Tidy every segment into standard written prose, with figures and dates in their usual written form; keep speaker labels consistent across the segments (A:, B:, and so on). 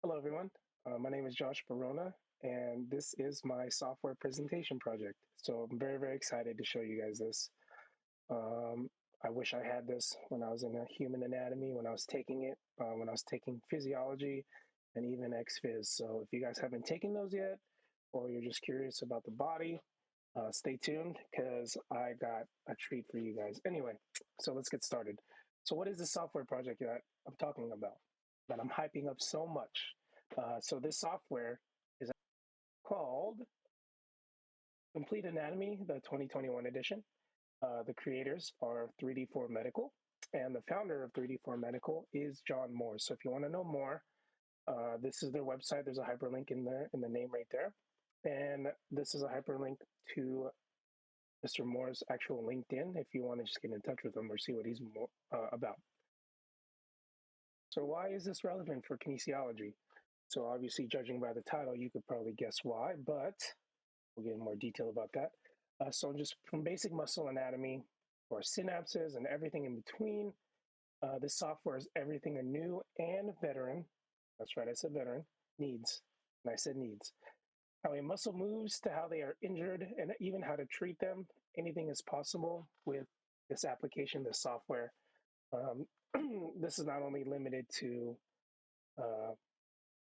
A: Hello, everyone. My name is Josh Barona, and this is my software presentation project. So I'm very, very excited to show you guys this. Um, I wish I had this when I was in a human anatomy, when I was taking it, when I was taking physiology and even ex-phys. So if you guys haven't taken those yet, or you're just curious about the body, stay tuned because I got a treat for you guys. Anyway, so let's get started. So what is the software project that I'm talking about, that I'm hyping up so much? So this software is called Complete Anatomy, the 2021 edition. The creators are 3D4 Medical, and the founder of 3D4 Medical is John Moore. So if you want to know more, this is their website. There's a hyperlink in there in the name right there. And this is a hyperlink to Mr. Moore's actual LinkedIn if you want to just get in touch with him or see what he's more, about. So why is this relevant for kinesiology? So obviously, judging by the title, you could probably guess why, but we'll get in more detail about that. So just from basic muscle anatomy or synapses and everything in between, this software is everything a new and veteran, that's right, I said veteran, needs. And I said needs. How a muscle moves to how they are injured and even how to treat them. Anything is possible with this application, this software. Um, this is not only limited to uh,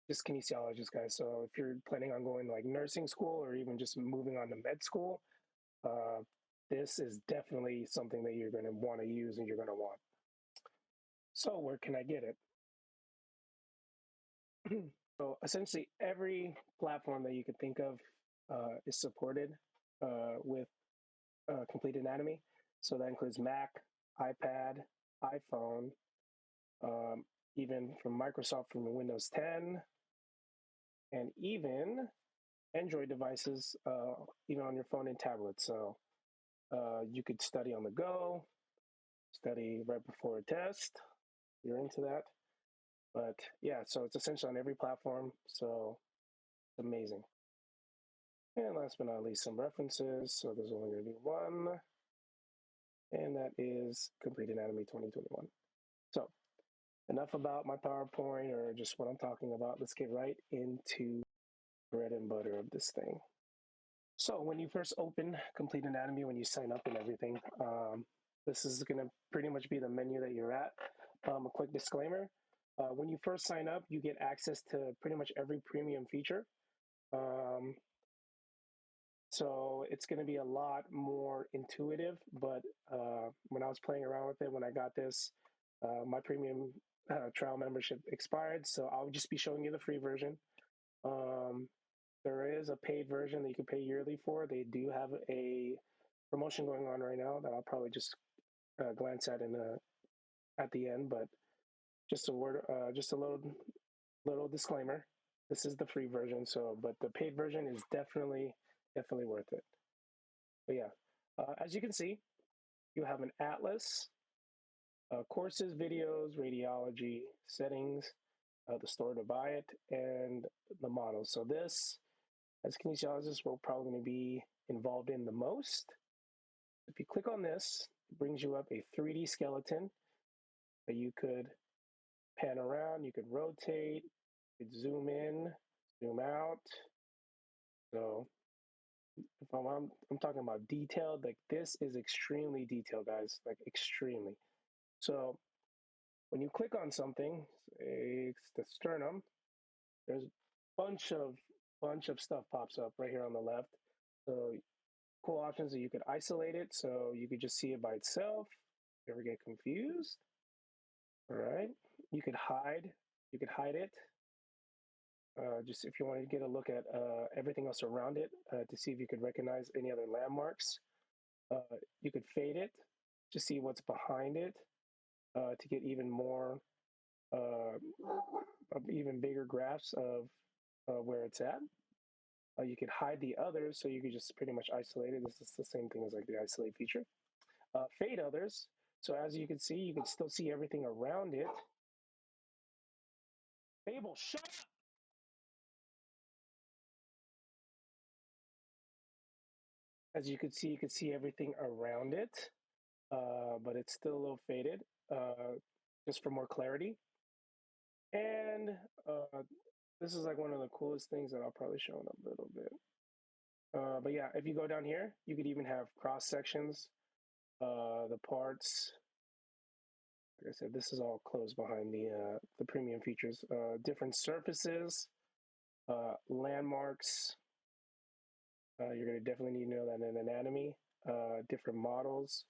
A: just kinesiologists, guys. So if you're planning on going like nursing school or even just moving on to med school, uh, this is definitely something that you're going to want to use and you're going to want. So where can I get it? So essentially every platform that you could think of is supported with Complete Anatomy. So that includes Mac, iPad, iPhone, um, even from Microsoft from Windows 10, and even Android devices, even on your phone and tablet. So you could study on the go, study right before a test. If you're into that. But yeah, so it's essentially on every platform. So it's amazing. And last but not least, some references. So there's only going to be one, and that is Complete Anatomy 2021. So enough about my PowerPoint or just what I'm talking about. Let's get right into bread and butter of this thing. So when you first open Complete Anatomy, when you sign up and everything, this is going to pretty much be the menu that you're at. A quick disclaimer. When you first sign up, you get access to pretty much every premium feature. Um, so it's going to be a lot more intuitive, but when I was playing around with it, when I got this, my premium trial membership expired. So I'll just be showing you the free version. Um, there is a paid version that you can pay yearly for. They do have a promotion going on right now that I'll probably just glance at at the end. But just a word, just a little disclaimer. This is the free version. So, but the paid version is definitely worth it. But yeah, as you can see, you have an atlas, courses, videos, radiology, settings, the store to buy it, and the models. So this, as kinesiologists, we're probably going to be involved in the most. If you click on this, it brings you up a 3D skeleton that you could pan around, you could rotate, you could zoom in, zoom out. So if I'm talking about detailed, like this is extremely detailed, guys, like extremely. So when you click on something, say it's the sternum, there's bunch of stuff pops up right here on the left. So cool options that you could isolate it, so you could just see it by itself. Never get confused. All right, you could hide. You could hide it. Just if you want to get a look at everything else around it to see if you could recognize any other landmarks. You could fade it to see what's behind it to get even more, uh, even bigger graphs of where it's at. You could hide the others, so you could just pretty much isolate it. This is the same thing as like the isolate feature. Fade others. So as you can see, you can still see everything around it. Fable, shut up! As you could see everything around it, but it's still a little faded, just for more clarity. And This is like one of the coolest things that I'll probably show in a little bit. But yeah, if you go down here, you could even have cross sections, the parts. Like I said, this is all closed behind the premium features. Different surfaces, landmarks. You're going to definitely need to know that in anatomy. Different models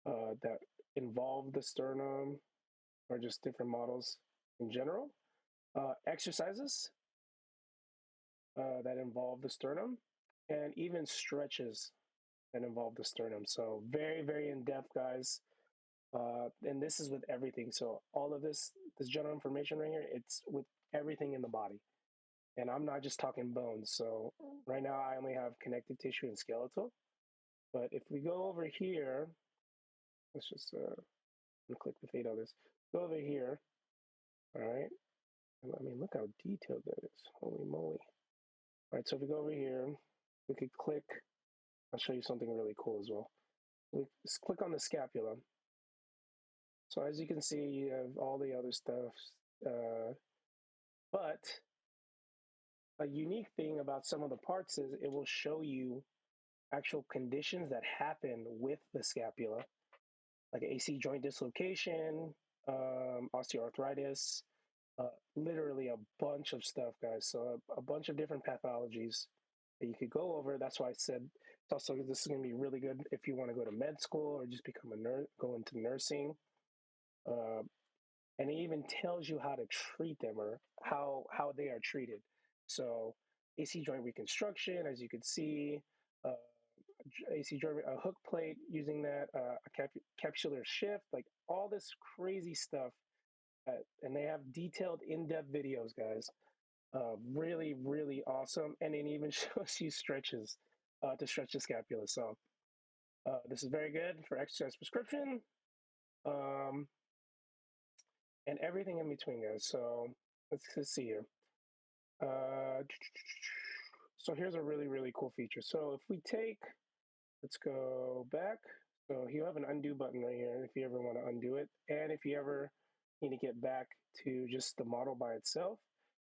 A: that involve the sternum, or just different models in general. Exercises that involve the sternum, and even stretches that involve the sternum. So very, very in depth, guys. And this is with everything. So all of this general information right here, it's with everything in the body. And I'm not just talking bones. So right now I only have connective tissue and skeletal. But if we go over here, let's just click the fade on this. Go over here. All right. I mean, look how detailed that is. Holy moly. All right. So if we go over here, we could click. I'll show you something really cool as well. Let's click on the scapula. So as you can see, you have all the other stuff. But a unique thing about some of the parts is it will show you actual conditions that happen with the scapula, like AC joint dislocation, osteoarthritis, literally a bunch of stuff, guys. So a bunch of different pathologies that you could go over. That's why I said it's also this is going to be really good if you want to go to med school or just become a nurse, go into nursing. Uh, and it even tells you how to treat them or how they are treated. So AC joint reconstruction, as you can see, uh, AC joint a hook plate using that, a capsular shift, like all this crazy stuff. And they have detailed, in-depth videos, guys. Really, really awesome. And it even shows you stretches to stretch the scapula. So this is very good for exercise prescription. Um, and everything in between, guys. So let's see here. Uh, so here's a really, really cool feature. So if we take, let's go back. So you have an undo button right here if you ever want to undo it. And if you ever need to get back to just the model by itself,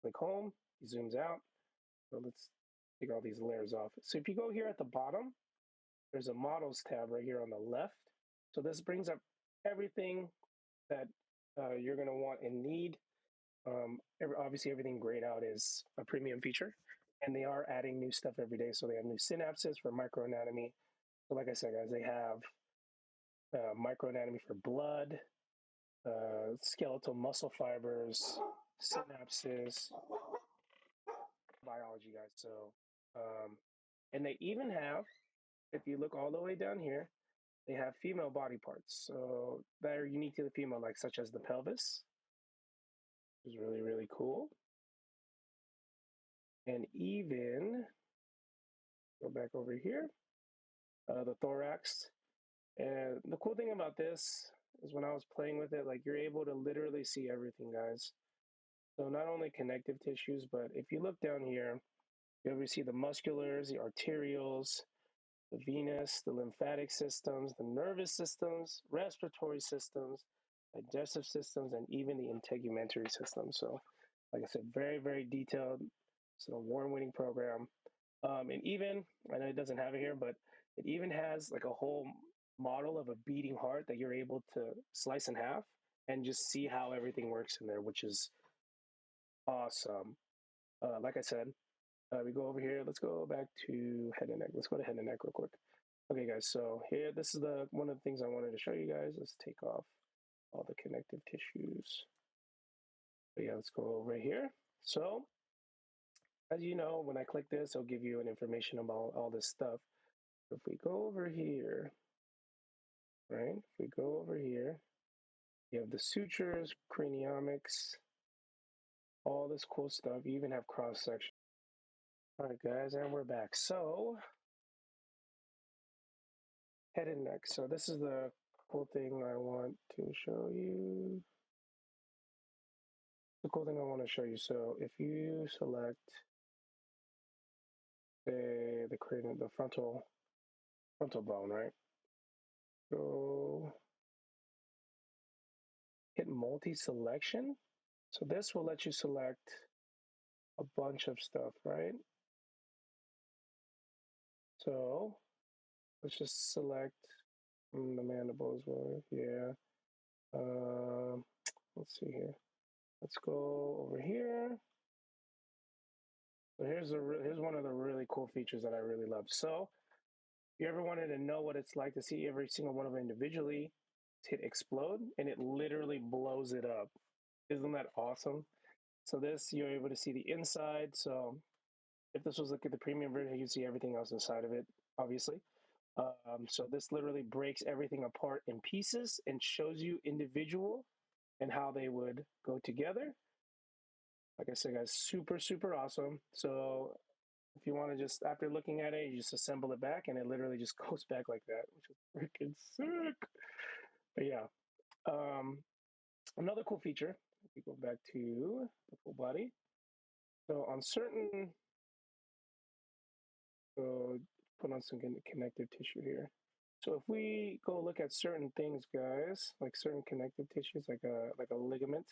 A: click home, he zooms out. So let's take all these layers off. So if you go here at the bottom, there's a models tab right here on the left. So this brings up everything that you're going to want and need. Obviously, everything grayed out is a premium feature, and they are adding new stuff every day. So they have new synapses for microanatomy. So like I said, guys, they have microanatomy for blood, skeletal muscle fibers, synapses, biology, guys. So, and they even have, if you look all the way down here, they have female body parts. So that are unique to the female, like such as the pelvis, which is really, really cool. And even go back over here, the thorax. And the cool thing about this is when I was playing with it, like you're able to literally see everything, guys. So not only connective tissues, but if you look down here, you ever see the musculars, the arterioles, the venous, the lymphatic systems, the nervous systems, respiratory systems, digestive systems, and even the integumentary system. So, like I said, very, very detailed. It's an award-winning program. And even, I know it doesn't have it here, but it even has like a whole model of a beating heart that you're able to slice in half and just see how everything works in there, which is awesome. Like I said, we go over here. Let's go back to head and neck. Let's go to head and neck real quick. Okay, guys. So here, this is the one of the things I wanted to show you guys. Let's take off all the connective tissues. But yeah, let's go over here. So as you know, when I click this, it'll give you an information about all this stuff. If we go over here, right? If we go over here, you have the sutures, craniomics, all this cool stuff. You even have cross section. All right, guys, and we're back. So head and neck. So this is the cool thing I want to show you. The cool thing I want to show you. So if you select the cranial, the frontal bone, right? So hit multi-selection. So this will let you select a bunch of stuff, right? So let's just select the mandible as well. Yeah. Um, let's see here. Let's go over here. So here's one of the really cool features that I really love. So if you ever wanted to know what it's like to see every single one of them individually, hit explode and it literally blows it up. Isn't that awesome? So this, you're able to see the inside. So if this was like the premium version, you'd see everything else inside of it, obviously. So this literally breaks everything apart in pieces and shows you individual and how they would go together. Like I said, guys, super, super awesome. So if you want to just, after looking at it, you just assemble it back and it literally just goes back like that, which is freaking sick. But yeah, um, another cool feature, if we go back to the full body. So on certain, so put on some connective tissue here. So if we go look at certain things, guys, like certain connective tissues, like a ligament.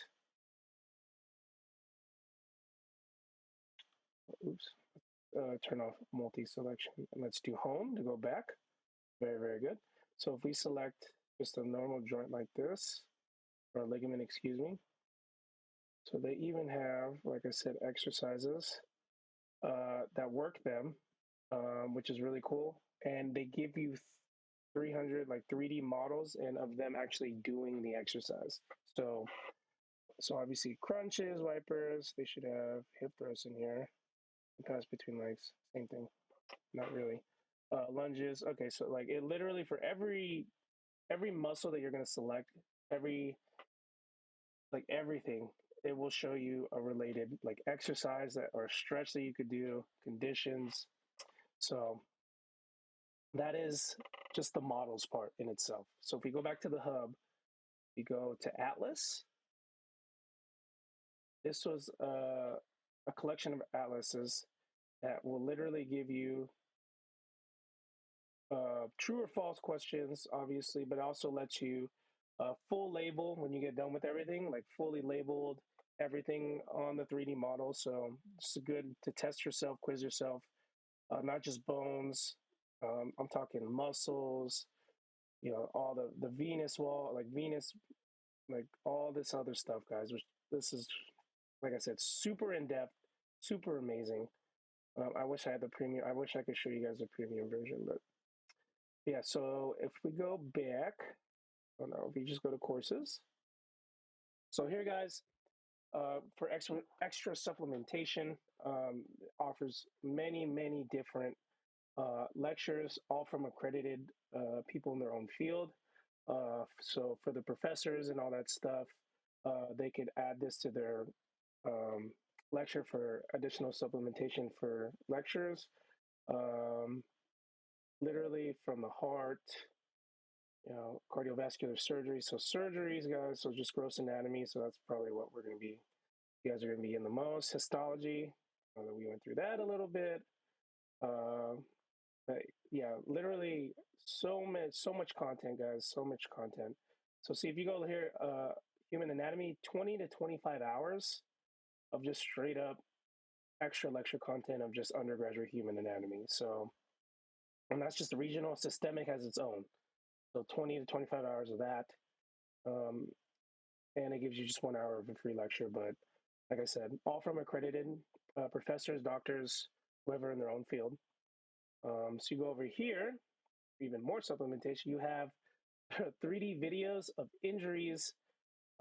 A: Oops. Turn off multi-selection and let's do home to go back. Very, very good. So if we select just a normal joint like this, or a ligament, excuse me. So they even have, like I said, exercises that work them, which is really cool. And they give you 300 like 3D models and of them actually doing the exercise. So obviously crunches, wipers, they should have hip thrusts in here. Pass between legs, same thing. Not really. Lunges. Okay, so like it literally for every muscle that you're gonna select, every like everything, it will show you a related like exercise that or stretch that you could do, conditions. So that is just the models part in itself. So if we go back to the hub, you go to Atlas. This was a collection of atlases that will literally give you true or false questions, obviously, but also lets you full label when you get done with everything, like fully labeled everything on the 3D model. So it's good to test yourself, quiz yourself, not just bones. I'm talking muscles, all the venous wall, like venous, like all this other stuff, guys. Which this is, like I said, super in depth, super amazing. I wish I had the premium. I wish I could show you guys the premium version, but yeah. So if we go back, oh no, if you just go to courses. So here, guys, for extra supplementation, offers many different lectures, all from accredited people in their own field. So for the professors and all that stuff, they could add this to their um, lecture for additional supplementation for lectures. Um, Literally from the heart, cardiovascular surgery. So surgeries, guys. So just gross anatomy. So that's probably what we're going to be. You guys are going to be in the most histology. We went through that a little bit. Uh, but yeah, literally so much content, guys. So much content. So see if you go here, human anatomy, 20 to 25 hours of just straight up extra lecture content of just undergraduate human anatomy. So, and that's just the regional. Systemic has its own. So 20 to 25 hours of that. Um, and it gives you just 1 hour of a free lecture. But like I said, all from accredited professors, doctors, whoever in their own field. So you go over here, even more supplementation. You have 3D videos of injuries,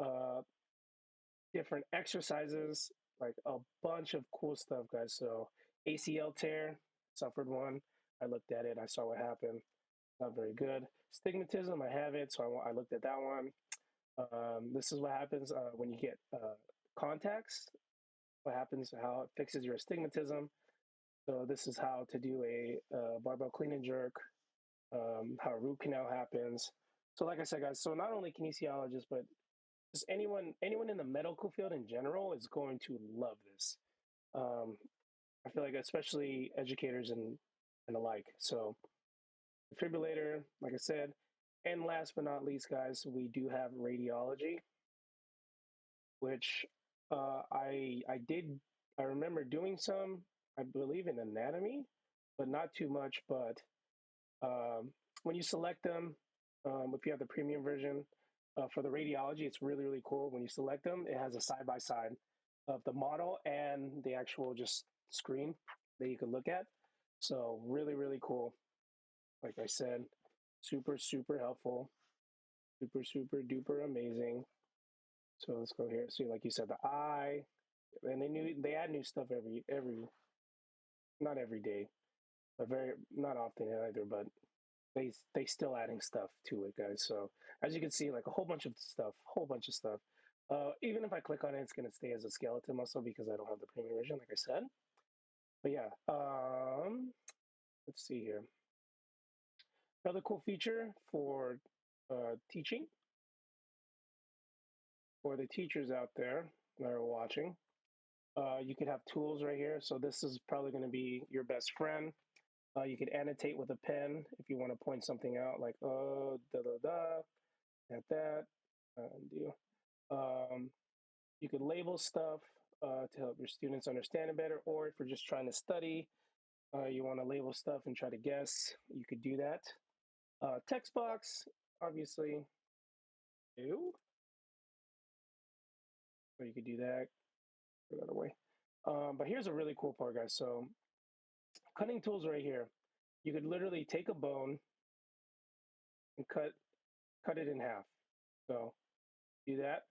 A: uh, different exercises, like a bunch of cool stuff, guys. So ACL tear, suffered one. I looked at it. I saw what happened. Not very good. Stigmatism, I have it, so I looked at that one. This is what happens when you get contacts. What happens, how it fixes your astigmatism. So this is how to do a barbell clean and jerk, how a root canal happens. So like I said, guys, so not only kinesiologists, but just anyone in the medical field in general is going to love this. Um, I feel like especially educators and the like. So defibrillator, like I said, and last but not least, guys, we do have radiology, which I did I remember doing some, I believe, in anatomy, but not too much. But um, when you select them, if you have the premium version for the radiology, it's really, really cool. When you select them, it has a side by side of the model and the actual just screen that you can look at. So, really, really cool. Like I said, super, super helpful, super, super duper amazing. So, let's go here. See, like you said, the eye, and they add new stuff every not every day, but very not often either. But they still adding stuff to it, guys. So as you can see, like a whole bunch of stuff, whole bunch of stuff. Even if I click on it, it's gonna stay as a skeleton muscle because I don't have the premium version, like I said. But yeah, let's see here. Another cool feature for teaching for the teachers out there that are watching. You could have tools right here. So this is probably going to be your best friend. You could annotate with a pen if you want to point something out, like da da da, at that, undo. You could label stuff to help your students understand it better, or if you're just trying to study, you want to label stuff and try to guess, you could do that. Text box, obviously, do. So you could do that, throw that away. But here's a really cool part, guys. So cutting tools right here. You could literally take a bone and cut it in half. So do that.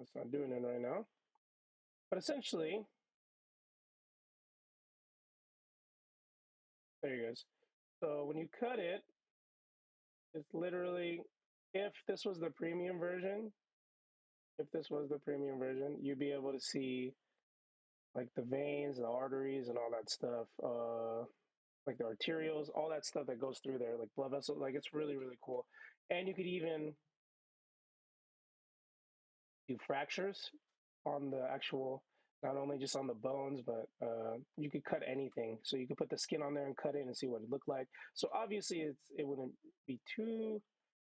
A: It's not doing it right now. But essentially, there you go. So when you cut it, it's literally, if this was the premium version, you'd be able to see like the veins, the arteries, and all that stuff, like the arterioles, all that stuff that goes through there, like blood vessels. Like it's really, really cool. And you could even do fractures on the actual, not only just on the bones, but you could cut anything. So you could put the skin on there and cut it and see what it looked like. So obviously it wouldn't be too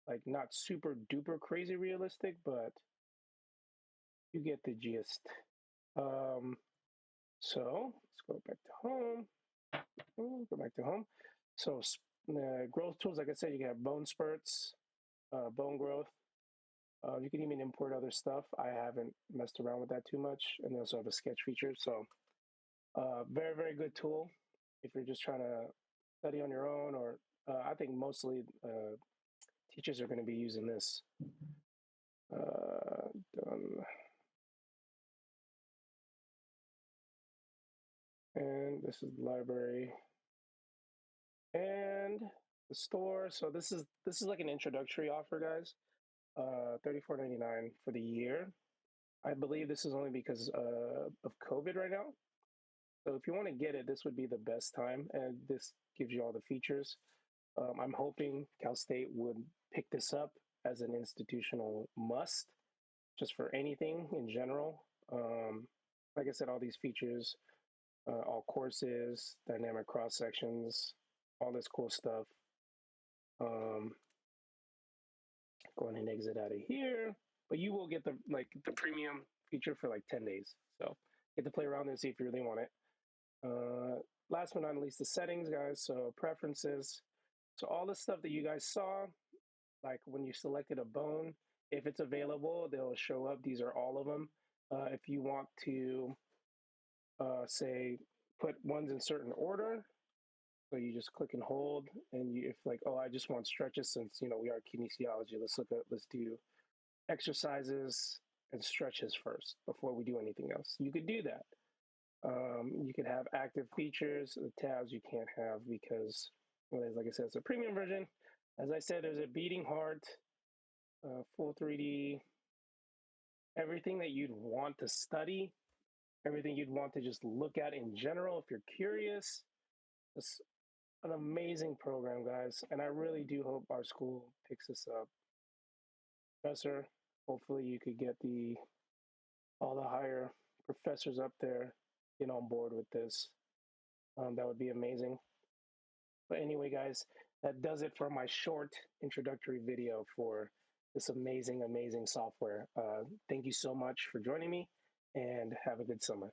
A: like not super duper crazy realistic, but you get the gist. Um, so let's go back to home. Ooh, go back to home. So growth tools, like I said, you can have bone spurts, bone growth. You can even import other stuff. I haven't messed around with that too much. And they also have a sketch feature. So very, very good tool if you're just trying to study on your own, or I think mostly teachers are going to be using this. Done. And this is the library and the store. So this is like an introductory offer, guys. $34.99 for the year. I believe this is only because of COVID right now. So if you want to get it, this would be the best time, and this gives you all the features. I'm hoping Cal State would pick this up as an institutional must, just for anything in general. Like I said, all these features, all courses, dynamic cross sections, all this cool stuff. Um, Go ahead and exit out of here, but you will get the premium feature for like 10 days. So get to play around and see if you really want it. Last but not least, the settings, guys. So preferences. So all the stuff that you guys saw, like when you selected a bone, if it's available, they'll show up. These are all of them. If you want to, say, put ones in certain order, so you just click and hold, and if like, oh, I just want stretches since we are kinesiology. Let's do exercises and stretches first before we do anything else. You could do that. You could have active features, the tabs you can't have because, well, like I said, it's a premium version. As I said, there's a beating heart, full 3D, everything that you'd want to study, everything you'd want to just look at in general if you're curious. It's an amazing program, guys, and I really do hope our school picks this up. Professor, hopefully you could get all the higher professors up there get on board with this. That would be amazing. But anyway, guys, that does it for my short introductory video for this amazing, amazing software. Thank you so much for joining me, and have a good summer.